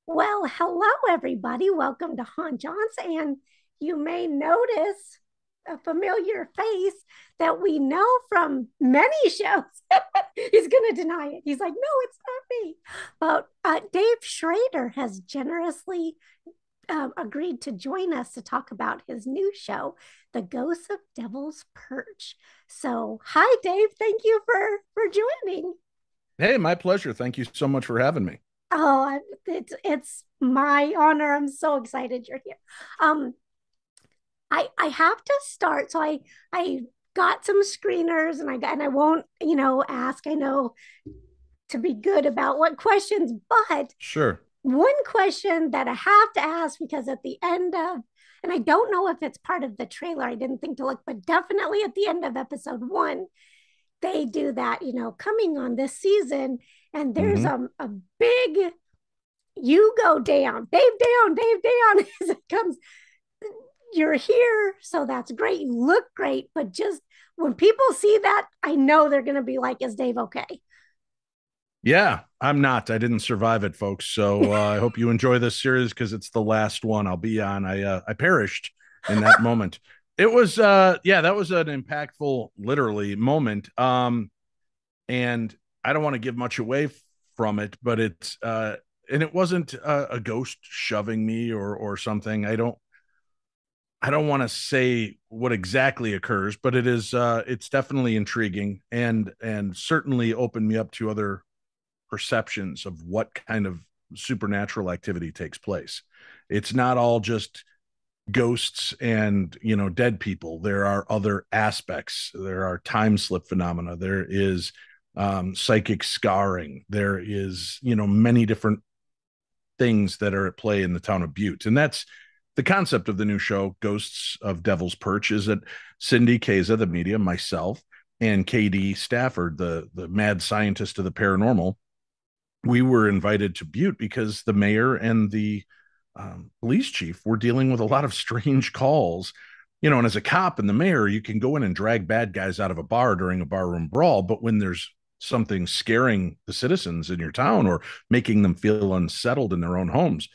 Well, hello, everybody. Welcome to Haunt Jaunts. And you may notice a familiar face that we know from many shows. He's going to deny it. He's like, no, it's not me. But Dave Schrader has generously agreed to join us to talk about his new show, The Ghosts of Devil's Perch. So, hi, Dave. Thank you for joining. Hey, my pleasure. Thank you so much for having me. It's my honor. I'm so excited you're here. Um, I have to start. So I got some screeners, and I won't ask. I know to be good about what questions, but Sure. one question that I have to ask, because at the end of, and I don't know if it's part of the trailer. I didn't think to look, but definitely at the end of episode 1, they do that. Coming on this season, and there's hmm a big you go down, Dave down as it comes. You're here, so that's great. You look great, but just when people see that, I know they're going to be like, is Dave okay? Yeah, I'm not. I didn't survive it, folks. So I hope you enjoy this series because it's the last one I'll be on. I perished in that moment. It was yeah, that was an impactful, literally moment. And I don't want to give much away from it, but it's and it wasn't a ghost shoving me or something. I don't want to say what exactly occurs, but it's definitely intriguing and certainly opened me up to other perceptions of what kind of supernatural activity takes place. It's not all just ghosts and dead people. There are other aspects. There are time slip phenomena. There is psychic scarring. There is many different things that are at play in the town of Butte. And that's the concept of the new show, Ghosts of Devil's Perch, is that Cindy Kaza, the medium, myself, and K.D. Stafford, the mad scientist of the paranormal, we were invited to Butte because the mayor and the police chief were dealing with a lot of strange calls. And as a cop and the mayor, you can go in and drag bad guys out of a bar during a barroom brawl. But when there's something scaring the citizens in your town or making them feel unsettled in their own homes,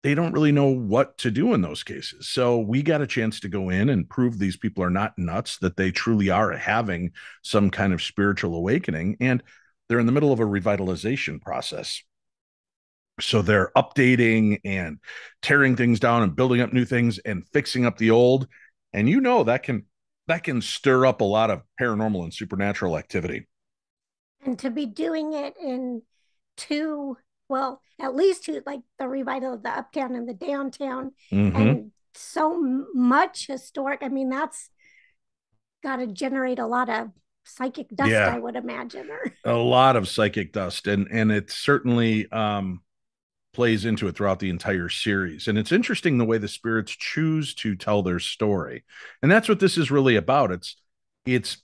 they don't really know what to do in those cases. So we got a chance to go in and prove these people are not nuts, that they truly are having some kind of spiritual awakening. And they're in the middle of a revitalization process. So they're updating and tearing things down and building up new things and fixing up the old. And that can stir up a lot of paranormal and supernatural activity. And to be doing it in two, well, at least two, like the revival of the uptown and the downtown, Mm-hmm. and so much historic. I mean, that's got to generate a lot of psychic dust, Yeah, I would imagine. Or a lot of psychic dust, and it certainly plays into it throughout the entire series. And it's interesting the way the spirits choose to tell their story. And that's what this is really about. It's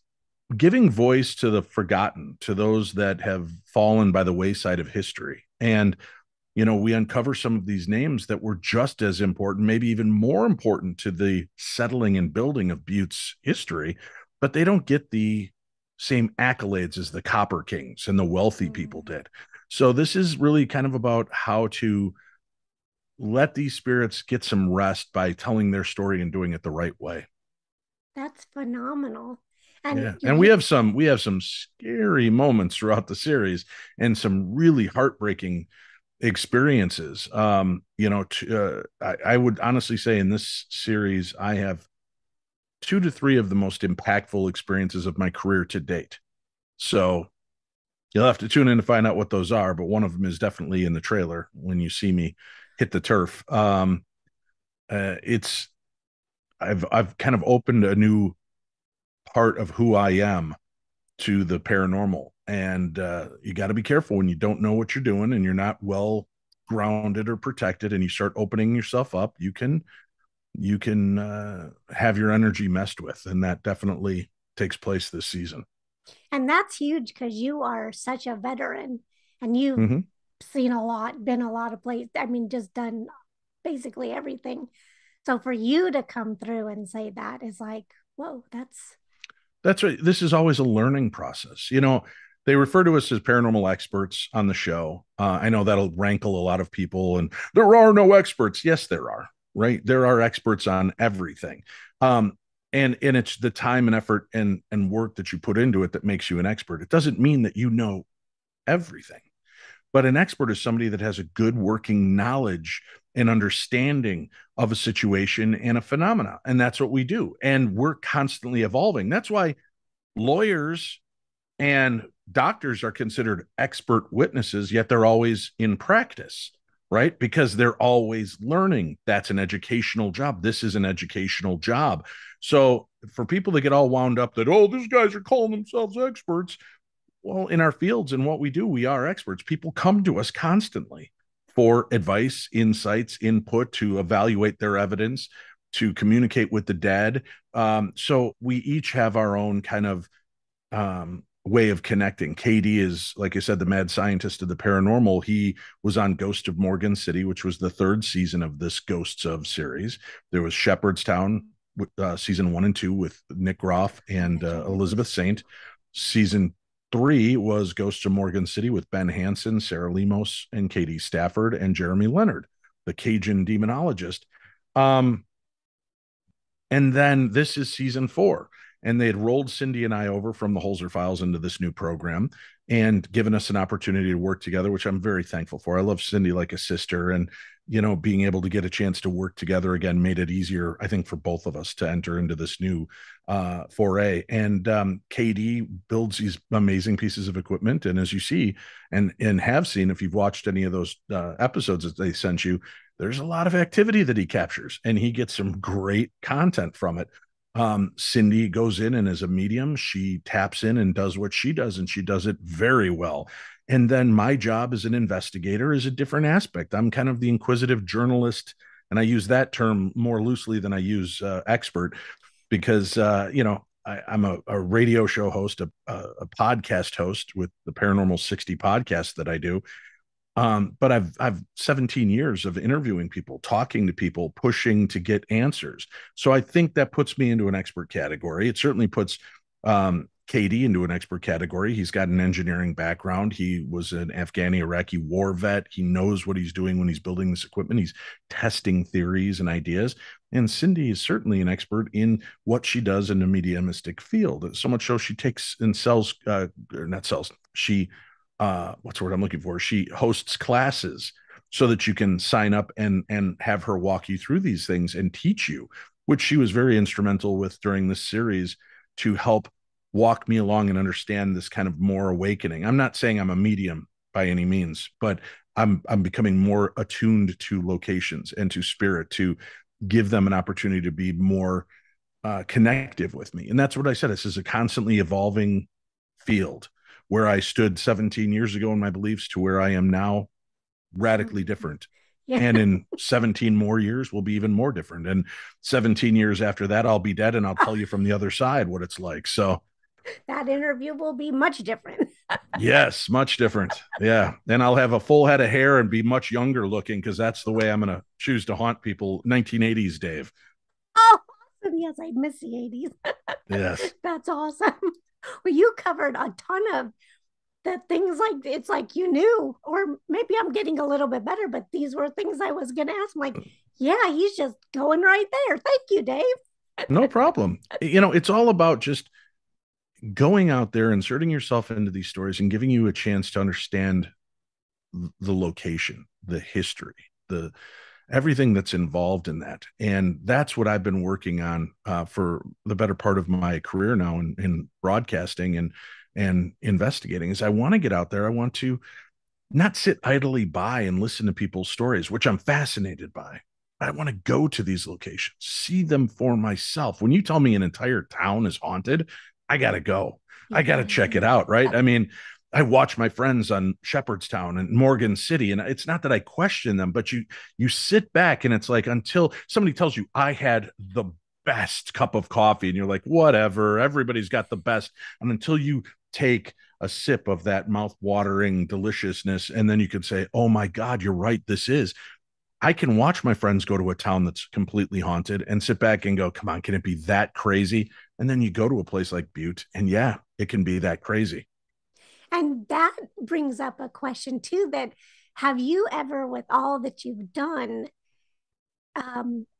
giving voice to the forgotten, to those that have fallen by the wayside of history. And we uncover some of these names that were just as important, maybe even more important to the settling and building of Butte's history, but they don't get the same accolades as the Copper Kings and the wealthy people mm, did. So this is really kind of about how to let these spirits get some rest by telling their story and doing it the right way. that's phenomenal. And Yeah. And we have some scary moments throughout the series and some really heartbreaking experiences. I would honestly say in this series, I have two to three of the most impactful experiences of my career to date. So you'll have to tune in to find out what those are, but one of them is definitely in the trailer when you see me hit the turf. It's I've kind of opened a new part of who I am to the paranormal, and you got to be careful when you don't know what you're doing and you're not well grounded or protected, and you start opening yourself up. You can have your energy messed with, and that definitely takes place this season. that's huge because you are such a veteran and you've Mm-hmm. seen a lot, been a lot of places. I mean, just done basically everything. So for you to come through and say that is like, whoa, that's That's right. This is always a learning process. They refer to us as paranormal experts on the show. I know that'll rankle a lot of people, and there are no experts. Yes, there are, right? There are experts on everything. And it's the time and effort and work that you put into it that makes you an expert. It doesn't mean that you know everything, but an expert is somebody that has a good working knowledge and understanding of a situation and a phenomena. And that's what we do. And we're constantly evolving. That's why lawyers and doctors are considered expert witnesses, yet they're always in practice, right? Because they're always learning. That's an educational job. This is an educational job. So for people to get all wound up that, oh, these guys are calling themselves experts, well, in our fields and what we do, we are experts. People come to us constantly for advice, insights, input to evaluate their evidence, to communicate with the dead. So we each have our own kind of way of connecting. KD is, like I said, the mad scientist of the paranormal. He was on Ghost of Morgan City, which was the third season of this Ghosts of series. There was Shepherdstown, season 1 and 2 with Nick Groff and Elizabeth Saint. Season 3 was Ghosts of Morgan City with Ben Hansen, Sarah Lemos, and KD Stafford, and Jeremy Leonard, the Cajun demonologist. And then this is season 4. And they had rolled Cindy and I over from the Holzer Files into this new program and given us an opportunity to work together, which I'm very thankful for. I love Cindy like a sister, and being able to get a chance to work together again made it easier, I think, for both of us to enter into this new foray. And KD builds these amazing pieces of equipment, and as you see and have seen, if you've watched any of those episodes that they sent you, there's a lot of activity that he captures, and he gets some great content from it. Cindy goes in and as a medium, she taps in and does what she does, and she does it very well. And then my job as an investigator is a different aspect. I'm kind of the inquisitive journalist, and I use that term more loosely than I use expert, because I'm a radio show host, a podcast host with the Paranormal 60 podcast that I do. But I've 17 years of interviewing people, talking to people, pushing to get answers. So I think that puts me into an expert category. It certainly puts KD into an expert category. He's got an engineering background. He was an Afghani Iraqi war vet. He knows what he's doing when he's building this equipment. He's testing theories and ideas. And Cindy is certainly an expert in what she does in the mediumistic field. So much so she takes and sells, or not sells, she what's the word I'm looking for? She hosts classes so that you can sign up and have her walk you through these things and teach you, which she was very instrumental with during this series to help walk me along and understand this kind of more awakening. I'm not saying I'm a medium by any means, but I'm becoming more attuned to locations and to spirit to give them an opportunity to be more connective with me. And that's what I said. This is a constantly evolving field. Where I stood 17 years ago in my beliefs to where I am now, radically different. Yeah. And in 17 more years, we'll be even more different. And 17 years after that, I'll be dead, and I'll tell you from the other side what it's like. So that interview will be much different. Yes, much different. Yeah. And I'll have a full head of hair and be much younger looking, because that's the way I'm going to choose to haunt people. 1980s, Dave. Oh, awesome. Yes, I miss the 80s. Yes. That's awesome. Well, you covered a ton of the things, like it's like you knew, or maybe I'm getting a little bit better, but these were things I was going to ask. I'm like, yeah, he's just going right there. Thank you, Dave. No problem. It's all about just going out there, inserting yourself into these stories and giving you a chance to understand the location, the history, the everything that's involved in that. And that's what I've been working on for the better part of my career now in broadcasting and investigating. Is I want to get out there. I want to not sit idly by and listen to people's stories, which I'm fascinated by. I want to go to these locations, see them for myself. When you tell me an entire town is haunted, I got to go. I got to check it out, right? I mean, I watch my friends on Shepherdstown and Morgan City, and it's not that I question them, but you sit back and it's like, until somebody tells you I had the best cup of coffee, and you're like, whatever, everybody's got the best. And until you take a sip of that mouth-watering deliciousness, and then you can say, oh my God, you're right, this is. I can watch my friends go to a town that's completely haunted and sit back and go, come on, can it be that crazy? And then you go to a place like Butte, and yeah, it can be that crazy. And that brings up a question too, that have you ever, with all that you've done,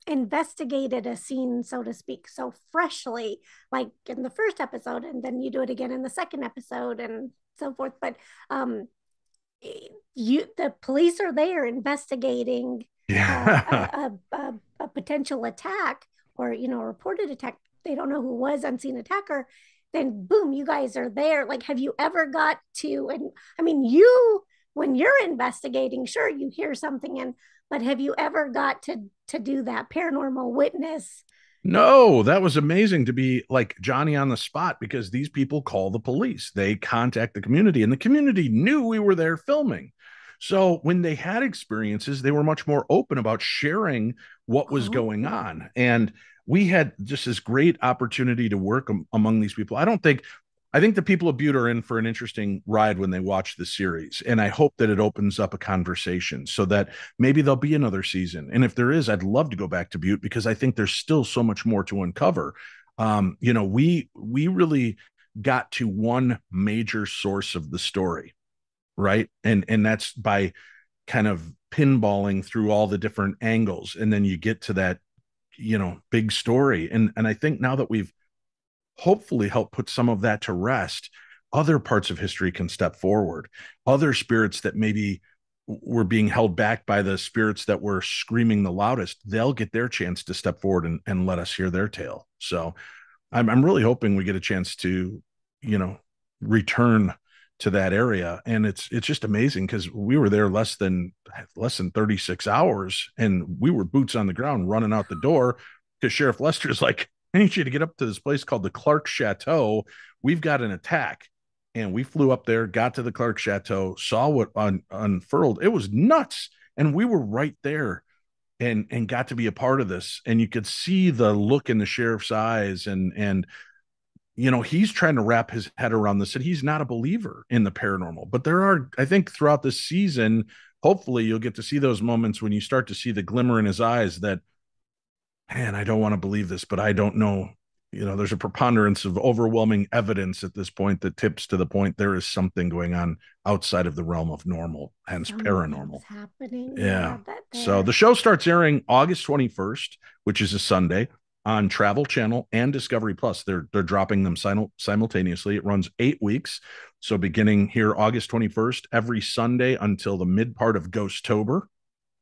investigated a scene, so to speak, so freshly, like in the first episode, and then you do it again in the second episode, and so forth. But um, the police are there investigating Yeah. a potential attack, or a reported attack. They don't know who was unseen attacker. Then boom, you guys are there. Like, have you ever got to? And I mean, you, when you're investigating, sure, you hear something, and but have you ever got to do that paranormal witness? No, that was amazing to be like Johnny on the spot because these people call the police. They contact the community, and the community knew we were there filming. So when they had experiences, they were much more open about sharing what was going Oh, on. And we had just this great opportunity to work among these people. I think the people of Butte are in for an interesting ride when they watch the series. And I hope that it opens up a conversation so that maybe there'll be another season. And if there is, I'd love to go back to Butte because I think there's still so much more to uncover. We really got to one major source of the story, right? And that's by kind of pinballing through all the different angles. And then you get to that, big story. And I think now that we've hopefully help put some of that to rest, other parts of history can step forward. Other spirits that maybe were being held back by the spirits that were screaming the loudest, they'll get their chance to step forward and let us hear their tale. So I'm really hoping we get a chance to, you know, return to that area. And it's just amazing because we were there less than 36 hours and we were boots on the ground running out the door because Sheriff Lester's like, I need you to get up to this place called the Clark Chateau. We've got an attack. And we flew up there, got to the Clark Chateau, saw what unfurled. It was nuts. And we were right there and got to be a part of this. And you could see the look in the sheriff's eyes. And he's trying to wrap his head around this. And he's not a believer in the paranormal. But there are, I think, throughout this season, hopefully you'll get to see those moments when you start to see the glimmer in his eyes that, man, I don't want to believe this, but I don't know. There's a preponderance of overwhelming evidence at this point that tips to the point there is something going on outside of the realm of normal, hence something's paranormal. happening. Yeah, Yeah. that So there. the show starts airing August 21st, which is a Sunday on Travel Channel and Discovery Plus. They're dropping them simultaneously. It runs 8 weeks. So beginning here August 21st, every Sunday until the mid part of Ghosttober,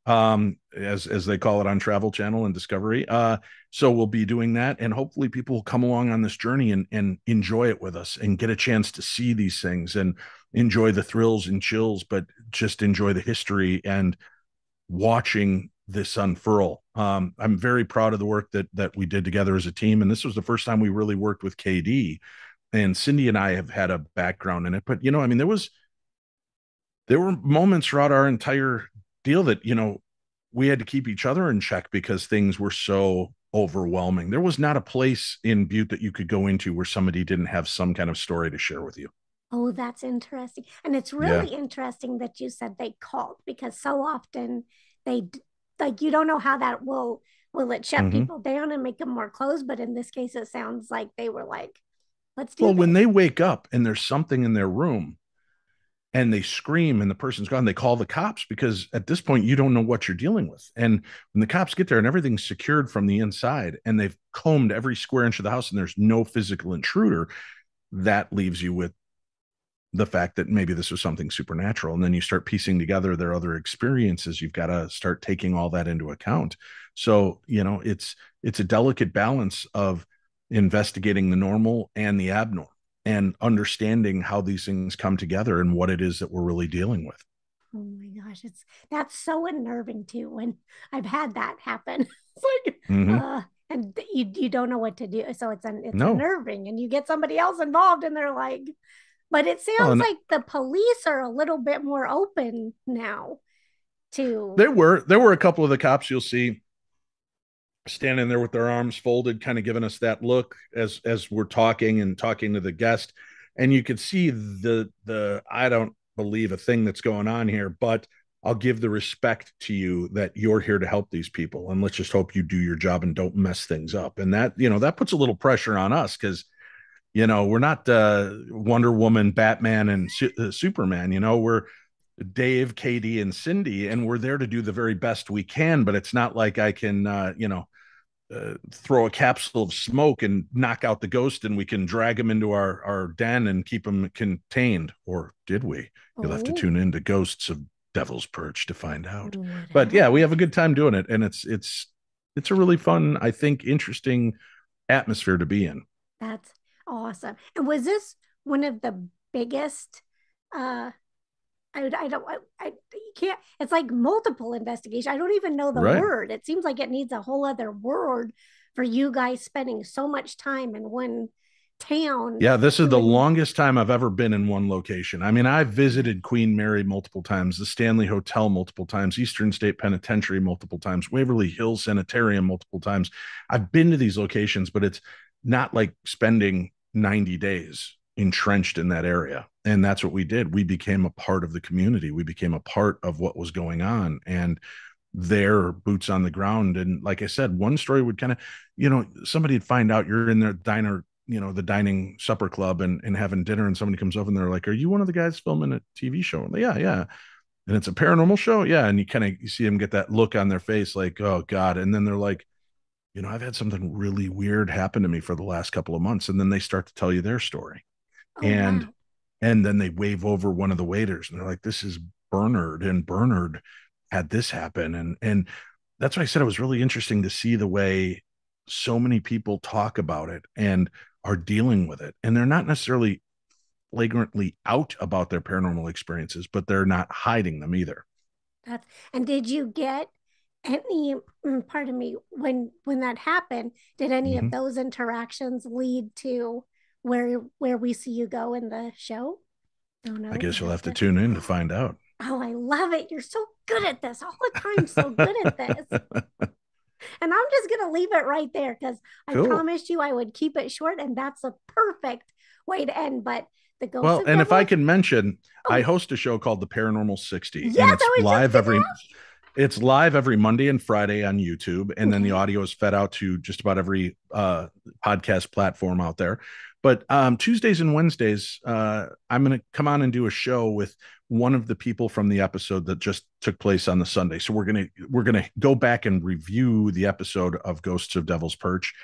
as they call it on Travel Channel and Discovery. So we'll be doing that, and hopefully people will come along on this journey and enjoy it with us and get a chance to see these things and enjoy the thrills and chills, but just enjoy the history and watching this unfurl. I'm very proud of the work that we did together as a team, and this was the first time we really worked with KD. And Cindy and I have had a background in it, but there were moments throughout our entire deal that we had to keep each other in check because things were so overwhelming. There was not a place in Butte that you could go into where somebody didn't have some kind of story to share with you. Oh, that's interesting. And it's Yeah. really interesting that you said they called, because so often they, like, you don't know how that will it shut Mm-hmm. people down and make them more closed, but in this case it sounds like they were like, let's do Well, when this. they wake up and there's something in their room and they scream and the person's gone, they call the cops because at this point you don't know what you're dealing with. And when the cops get there and everything's secured from the inside and they've combed every square inch of the house and there's no physical intruder, that leaves you with the fact that maybe this was something supernatural. And then you start piecing together their other experiences. You've got to start taking all that into account. So, it's a delicate balance of investigating the normal and the abnormal and understanding how these things come together and what it is that we're really dealing with. Oh my gosh, that's so unnerving too when I've had that happen. It's like Mm-hmm. and you don't know what to do. So it's No. unnerving, and you get somebody else involved and they're like, but it Well, sounds and like the police are a little bit more open now to. there were a couple of the cops you'll see standing there with their arms folded, kind of giving us that look as we're talking to the guest, and you could see the I don't believe a thing that's going on here, but I'll give the respect to you that you're here to help these people, and let's just hope you do your job and don't mess things up. And that puts a little pressure on us because We're not Wonder Woman, Batman, and Superman. We're Dave, KD, and Cindy, and we're there to do the very best we can. But it's not like I can, throw a capsule of smoke and knock out the ghost, and we can drag him into our den and keep him contained. Or did we? You'll have to Oh, tune in to Ghosts of Devil's Perch to find out. But yeah, we whatever. have a good time doing it, and it's a really fun, I think, interesting atmosphere to be in. That's awesome. And was this one of the biggest? Uh, I don't. You can't. It's like multiple investigation. I don't even know the Right. word. It seems like it needs a whole other word for you guys spending so much time in one town Yeah, this is the doing. longest time I've ever been in one location. I mean, I've visited Queen Mary multiple times, the Stanley Hotel multiple times, Eastern State Penitentiary multiple times, Waverly Hills Sanitarium multiple times. I've been to these locations, but it's not like spending 90 days entrenched in that area. And that's what we did. We became a part of the community. We became a part of what was going on. And their boots on the ground. And like I said, one story would kind of, somebody'd find out you're in their diner, the dining supper club, and having dinner, and somebody comes over and they're like, "Are you one of the guys filming a TV show?" And yeah, yeah. And it's a paranormal show. Yeah. And you see them get that look on their face like, "Oh God." And then they're like, "I've had something really weird happen to me for the last couple of months." And then they start to tell you their story. Oh And wow, then they wave over one of the waiters and they're like, "This is Bernard, and Bernard had this happen." And that's why I said it was really interesting to see the way so many people talk about it and are dealing with it. And they're not necessarily flagrantly out about their paranormal experiences, but they're not hiding them either. that's. And did you get any? Pardon me. When that happened, did any of Mm-hmm. those interactions lead to where we see you go in the show? Oh I no, we guess you'll have have to to. tune in to find out. Oh, I love it. You're so good at this all the time. So good at this. And I'm just going to leave it right there because I Cool. promised you I would keep it short. And that's a perfect way to end. But the Ghosts Well, of and if I Devils. can mention, I Oh, host a show called The Paranormal 60, and yes, I was just going to ask. it's live every Monday and Friday on YouTube, and then the Okay. audio is fed out to just about every podcast platform out there. But Tuesdays and Wednesdays, I'm going to come on and do a show with one of the people from the episode that just took place on the Sunday. So we're gonna go back and review the episode of Ghosts of Devil's Perch,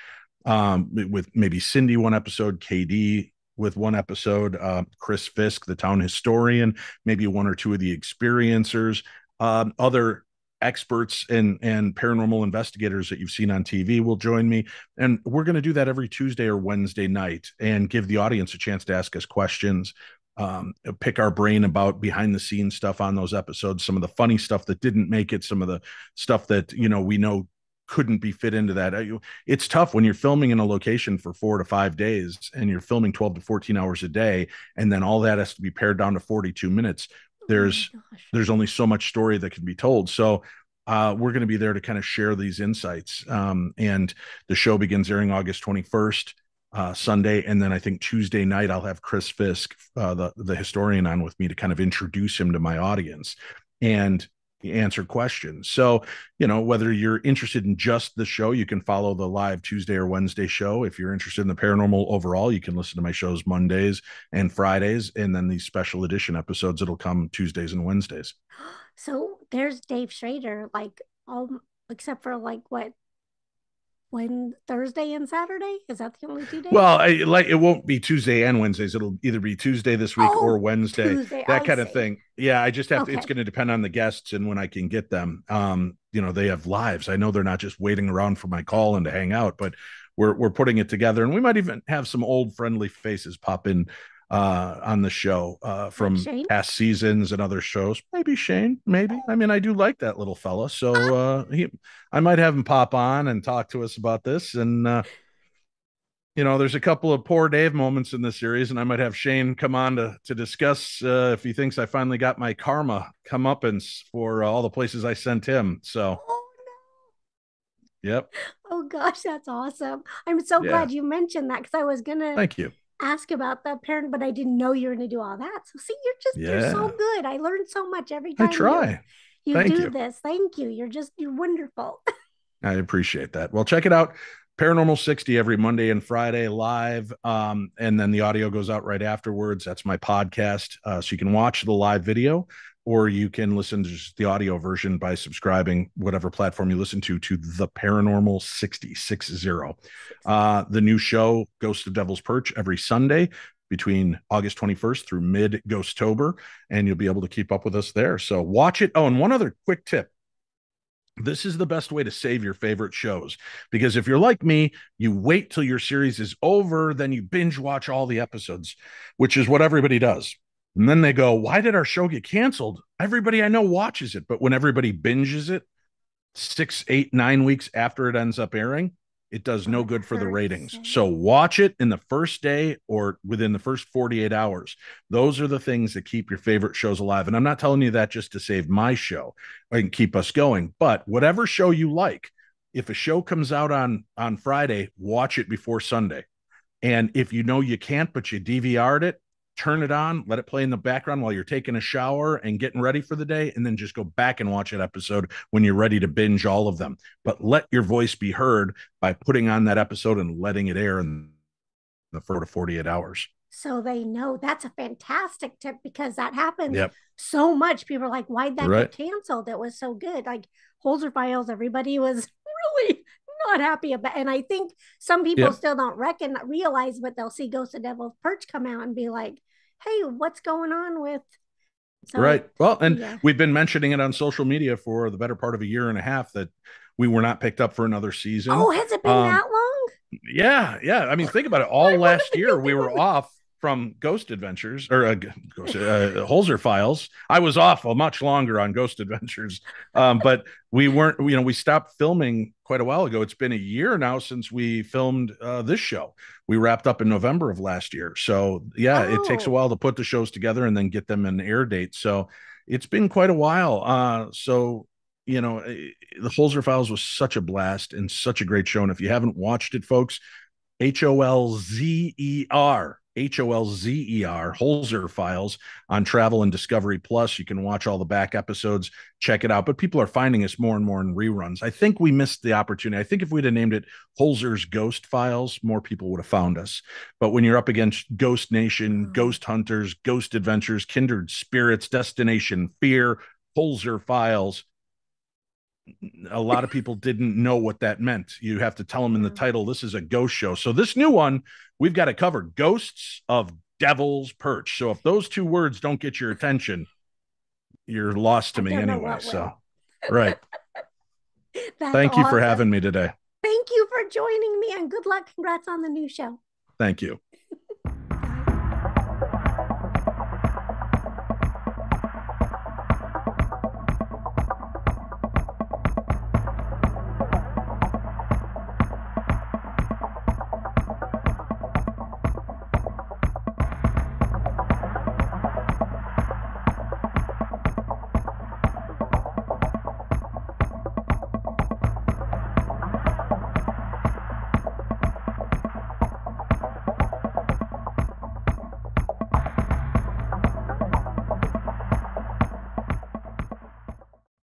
with maybe Cindy one episode, KD with one episode, Chris Fisk, the town historian, maybe one or two of the experiencers, other experts and paranormal investigators that you've seen on TV will join me. And we're going to do that every Tuesday or Wednesday night and give the audience a chance to ask us questions, pick our brain about behind the scenes stuff on those episodes, some of the funny stuff that didn't make it, some of the stuff that, we know couldn't be fit into that. It's tough when you're filming in a location for 4 to 5 days and you're filming 12 to 14 hours a day. And then all that has to be pared down to 42 minutes. Oh my There's, gosh. there's only so much story that can be told. So, we're going to be there to kind of share these insights. And the show begins airing August 21st, Sunday. And then I think Tuesday night, I'll have Chris Fisk, the historian, on with me to kind of introduce him to my audience and answer questions. So, whether you're interested in just the show, you can follow the live Tuesday or Wednesday show. If you're interested in the paranormal overall, you can listen to my shows Mondays and Fridays. And then these special edition episodes, it'll come Tuesdays and Wednesdays. So there's Dave Schrader, like all except for like what, when Thursday and Saturday? Is that the only 2 days? Well, it won't be Tuesday and Wednesdays. It'll either be Tuesday this week or Oh, Wednesday, Tuesday. that I kind of see. thing. Yeah, I just have to, it's Okay. going to depend on the guests and when I can get them. They have lives. I know they're not just waiting around for my call and to hang out, but we're putting it together, and we might even have some old friendly faces pop in on the show Like from Shane? past seasons and other shows. Maybe Shane, maybe. I mean, I do like that little fella, so I might have him pop on and talk to us about this. And there's a couple of poor Dave moments in the series, and I might have Shane come on to discuss if he thinks I finally got my karma comeuppance for all the places I sent him. So, Oh yep, no. Oh gosh, that's awesome. I'm so yeah, glad you mentioned that because I was gonna thank you. ask about the parent, but I didn't know you were gonna do all that. So see, you're so Yeah, good. I learn so much every I time you try. you Thank do you. this. Thank you. You're wonderful. I appreciate that. Well, check it out. Paranormal 60 every Monday and Friday live. And then the audio goes out right afterwards. That's my podcast. So you can watch the live video, or you can listen to just the audio version by subscribing, whatever platform you listen to the Paranormal 60. The new show, Ghost of Devil's Perch, every Sunday between August 21st through mid-Ghostober, and you'll be able to keep up with us there. So watch it. Oh, and one other quick tip. This is the best way to save your favorite shows, because if you're like me, you wait till your series is over, then you binge watch all the episodes, which is what everybody does. And then they go, why did our show get canceled? Everybody I know watches it. But when everybody binges it 6, 8, 9 weeks after it ends up airing, it does no good for the ratings. So watch it in the first day or within the first 48 hours. Those are the things that keep your favorite shows alive. And I'm not telling you that just to save my show and keep us going, but whatever show you like, if a show comes out on Friday, watch it before Sunday. And if you know you can't, but you DVR'd it, turn it on, let it play in the background while you're taking a shower and getting ready for the day, and then just go back and watch that episode when you're ready to binge all of them. But let your voice be heard by putting on that episode and letting it air in the 4 to 48 hours. So they know. That's a fantastic tip, because that happens Yep. so much. People are like, why'd that Right. get canceled? It was so good. Like Holzer Files, everybody was really not happy about. And I think some people Yep. still don't realize, but they'll see Ghost of Devil's Perch come out and be like, hey, what's going on with? So Right. Well, and yeah. we've been mentioning it on social media for the better part of a year and a half that we were not picked up for another season. Oh, has it been that long? Yeah, yeah. I mean, think about it. All last year we were off from Ghost Adventures or Holzer Files. I was off a much longer on Ghost Adventures, but we weren't. We stopped filming quite a while ago. It's been a year now since we filmed this show. We wrapped up in November of last year. So yeah, it takes a while to put the shows together and then get them an air date. So it's been quite a while. The Holzer Files was such a blast and such a great show. And if you haven't watched it, folks, Holzer Files on Travel and Discovery Plus. You can watch all the back episodes, check it out. But people are finding us more and more in reruns. I think we missed the opportunity. I think if we'd have named it Holzer's Ghost Files, more people would have found us. But when you're up against Ghost Nation, Ghost Hunters, Ghost Adventures, Kindred Spirits, Destination Fear, Holzer Files, a lot of people didn't know what that meant. You have to tell them in the title, this is a ghost show. So this new one, we've got it covered. Ghosts of Devil's Perch. So if those two words don't get your attention, you're lost to me anyway. So, right. Thank you for having me today. Thank you for joining me, and good luck. Congrats on the new show. Thank you.